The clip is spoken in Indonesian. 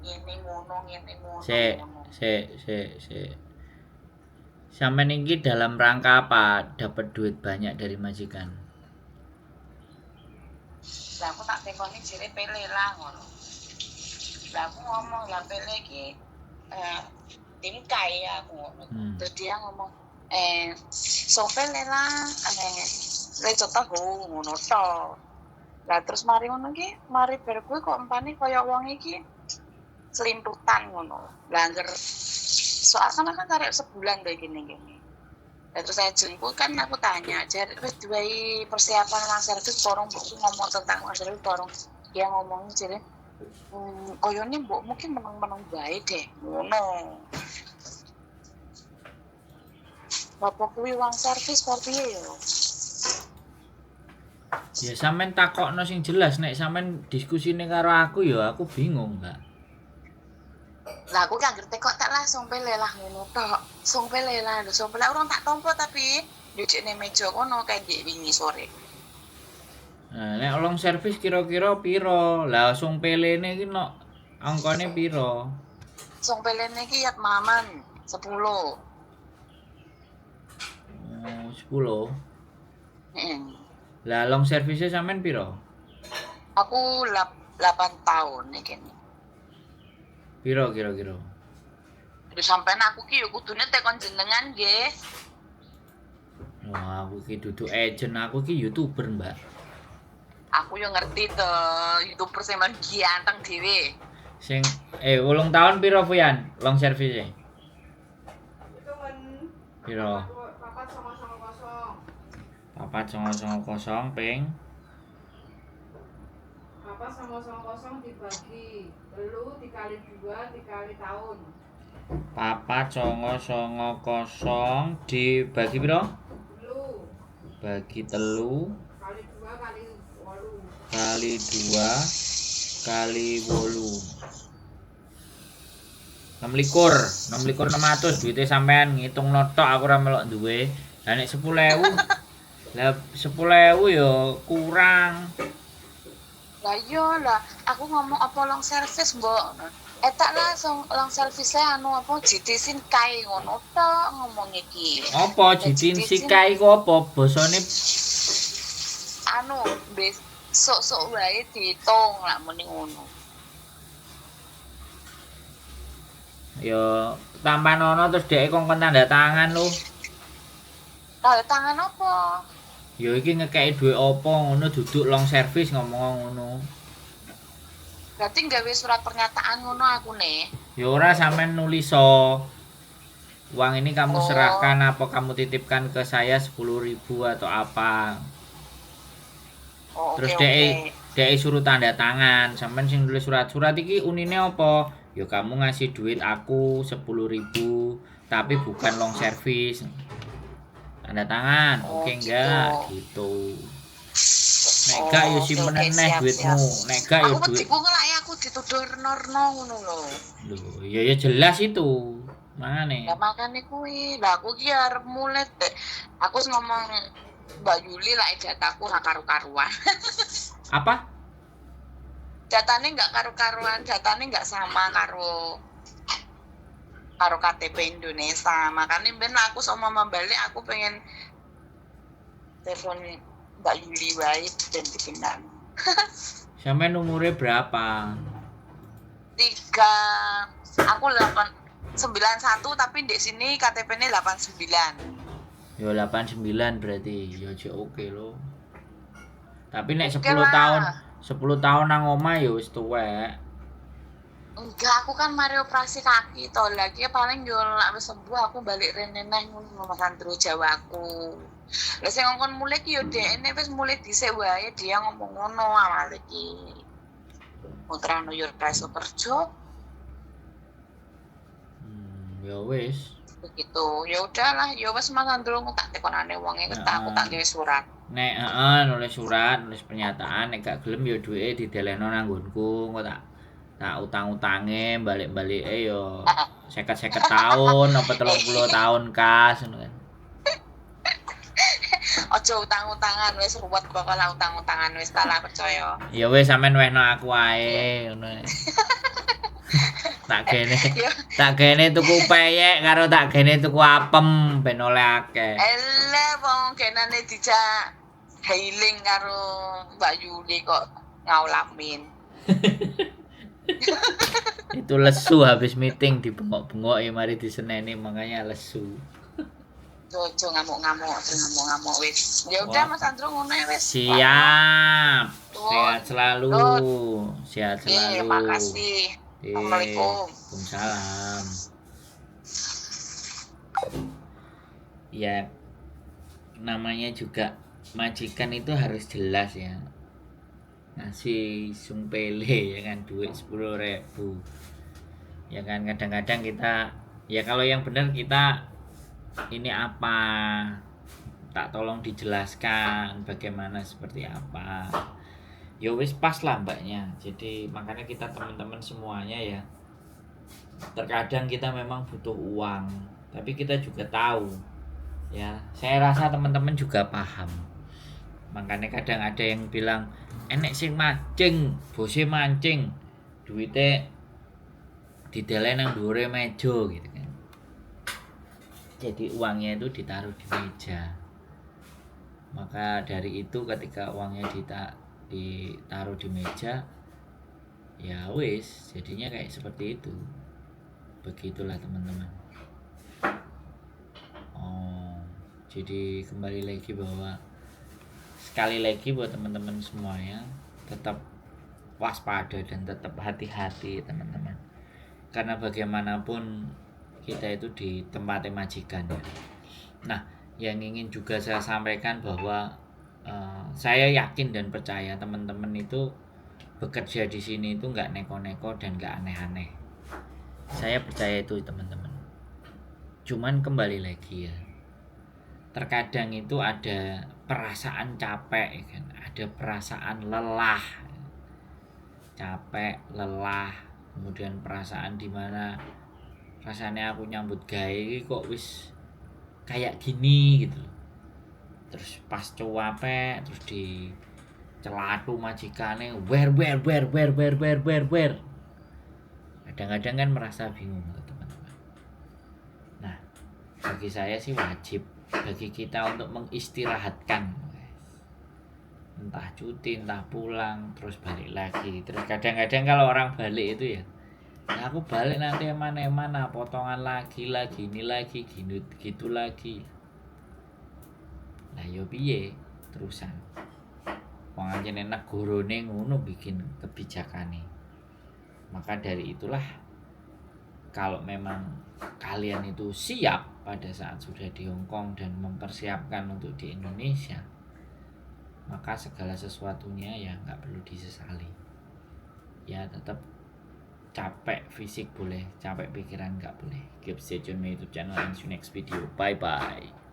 ngene ngono. Sik. Sampeyan iki dalam rangka apa dapat duit banyak dari majikan? Lah aku tak tekoni jere pele lah ngono. Lah aku ngomong lah pele iki tingkai aku ngono. Terus dia ngomong so pele lah le tahu ngono to. Lah terus mari ngono iki, mari bar kuwi kok empane kaya wong iki selintutan ngono. Lah angger soalnya kan karek sebulan deh gini. Terus saya jemput kan aku tanya, jadi wis duwe persiapan lang servis porong mbokku ngomong tentang lang servis porong. Dia ngomong jadi koyone mbok mungkin meneng-meneng bae deh ngono. Bapak kuwi wang servis kok piye yo? Ya sampean takokno sing jelas, nek sampean diskusine karo aku ya aku bingung, Mbak. Lah aku kan ngerti kok tak langsung pele lah ngono tok. Song pele lah, song pele orang tak tompo tapi nyucine meja kono kayak di wingi sore. Nah, nek long servis kira-kira piro? Lah song pelene iki no angkane piro? Song pelene iki yat maman 10. Oh, 10. Lah long servisnya sampean piro? Aku 8 tahun iki. Piro kira-kira? Terus sampean aku ki yo kudune tekon jenengan nggih. Wah, aku ki dudu agent, aku ki YouTuber, Mbak. Aku yo ngerti to, YouTuber sing men gianteng dhewe. Sing ulang tahun piro Fuyan? Long service. Itu men Piro? 4990. 4990 ping 4990 dibagi 3 dikali 2 dikali tahun. 4990 dibagi piro? 3 Bagi 3 kali 2 kali 8. kali 2 kali 8. 600 duitnya sampean ngitung notok aku ora melok duwe. Lah nek 10.000 lah 10.000 ya kurang. Lah iya lah, aku ngomong apa long service mbok. Tak langsung long service anu apa jitisin kae ngono tok ngomong iki. Apa jitin kae ku apa basane? Anu sok-sok wae diitung lah muni ngono. Ya tampanono terus dhek kongkon tanda tangan lho. Tanda tangan apa? Ya iki ngekeki dhuwit apa ngono duduk long service ngomong ngono. Berarti gawe surat pernyataan ngono aku nih. Ya ora sampean nulis uang ini kamu serahkan apa kamu titipkan ke saya 10.000 atau apa. Terus dhek suruh tanda tangan, sampean sing nulis surat-surat iki unine apa? Ya kamu ngasih duit aku 10.000 tapi bukan long service. Tanda tangan, oke enggak gitu. Nek gak yo simpen neh duitmu. Nek gak yo duit. Aku ngelak aku dituduh reno-reno ngono lho. Lho, ya jelas itu. Mangane. Lah makane kuwi. Lah aku ki arep mulai aku ngomong Mbak Yuli lah jataku ora karu-karuan. Apa? Datane enggak karu-karuan, datane enggak sama karo KTP Indonesia. Makanya ben aku sama membalik aku pengen telepon Mbak Yuli wae dan dipindah. Sampean umurnya berapa? 3 aku 91 tapi di sini KTP-nya 89. Ya 89 berarti ya oke loh. Tapi nek 10 lah. tahun nang omah ya wis tuwek. Enggak, aku kan mari operasi kaki to. Lagi paling yo lak wis sembuh aku balik rene neh ngono Mas Andro Jawaku. Lah sing ngongkon mulai ki yo dekne wis mulai dhisik wae dia ngomong ngono awal iki. Putrane yo iso kerja. Ya wis. Begitu. Ya udahlah, ya wis Mas Andro tak tekonane wonge aku tak gawe surat. Nek nulis surat, nulis pernyataan nek gak gelem ya duwike didelehno nang nggonku, engko tak utang-utange balik-balike yo 50 tahun apa 30 tahun kas ngono kan. Aja utang-utangan wis ruwet bakal utang-utangan wis tak percaya. Ya wis sampean wehno aku ae ngono. Tak gene. Ya, Tak gene tuku peyek karo tak gene tuku apem ben oleh akeh. elah wong kenane dijak healing karo Mbak Yuli kok ngaulamin. Itu lesu habis meeting dibengok-bengok ya mari diseneni makanya lesu. Ojo ngamuk-ngamuk wis. Ya udah Wah. Mas Andro ngono ya wis. Siap. Tuh. Sehat selalu. Sehat Oke, selalu. makasih. Assalamualaikum. Waalaikumsalam. Ya, namanya juga majikan itu harus jelas ya. Ngasih sumpele ya kan duit 10.000. Ya kan kadang-kadang kita ya kalau yang benar kita ini apa tak tolong dijelaskan bagaimana seperti apa. Ya wis pas lah mbaknya. Jadi makanya kita teman-teman semuanya ya. Terkadang kita memang butuh uang, tapi kita juga tahu ya. Saya rasa teman-teman juga paham. Makanya kadang ada yang bilang enek sing mancing, bose mancing, duitnya didelen nang dhuwure meja gitu kan. Jadi uangnya itu ditaruh di meja. Maka dari itu ketika uangnya ditaruh di meja, ya wis jadinya kayak seperti itu. Begitulah teman-teman. Jadi kembali lagi bahwa sekali lagi buat teman-teman semuanya tetap waspada dan tetap hati-hati teman-teman. Karena bagaimanapun kita itu di tempat majikan ya. Nah, yang ingin juga saya sampaikan bahwa saya yakin dan percaya teman-teman itu bekerja di sini itu nggak neko-neko dan nggak aneh-aneh. Saya percaya itu teman-teman. Cuman kembali lagi ya, terkadang itu ada perasaan capek kan, ada perasaan lelah, capek, lelah, kemudian perasaan dimana rasanya aku nyambut gawe kok wis kayak gini gitu. Terus pas cuape terus di celatu majikane wer. Kadang-kadang kan merasa bingung teman-teman. Nah, bagi saya sih wajib bagi kita untuk mengistirahatkan, entah cuti, entah pulang, terus balik lagi. Terus kadang-kadang kalau orang balik itu ya, nah aku balik nanti mana potongan lagi ini lagi gitu lagi. Lah yo piye terusan. Wong anjene negarane ngono bikin kebijakane. Maka dari itulah kalau memang kalian itu siap pada saat sudah di Hong Kong dan mempersiapkan untuk di Indonesia, maka segala sesuatunya ya nggak perlu disesali. Ya tetap capek fisik boleh, capek pikiran nggak boleh. Keep stay tune my YouTube channel and see you next video. Bye bye.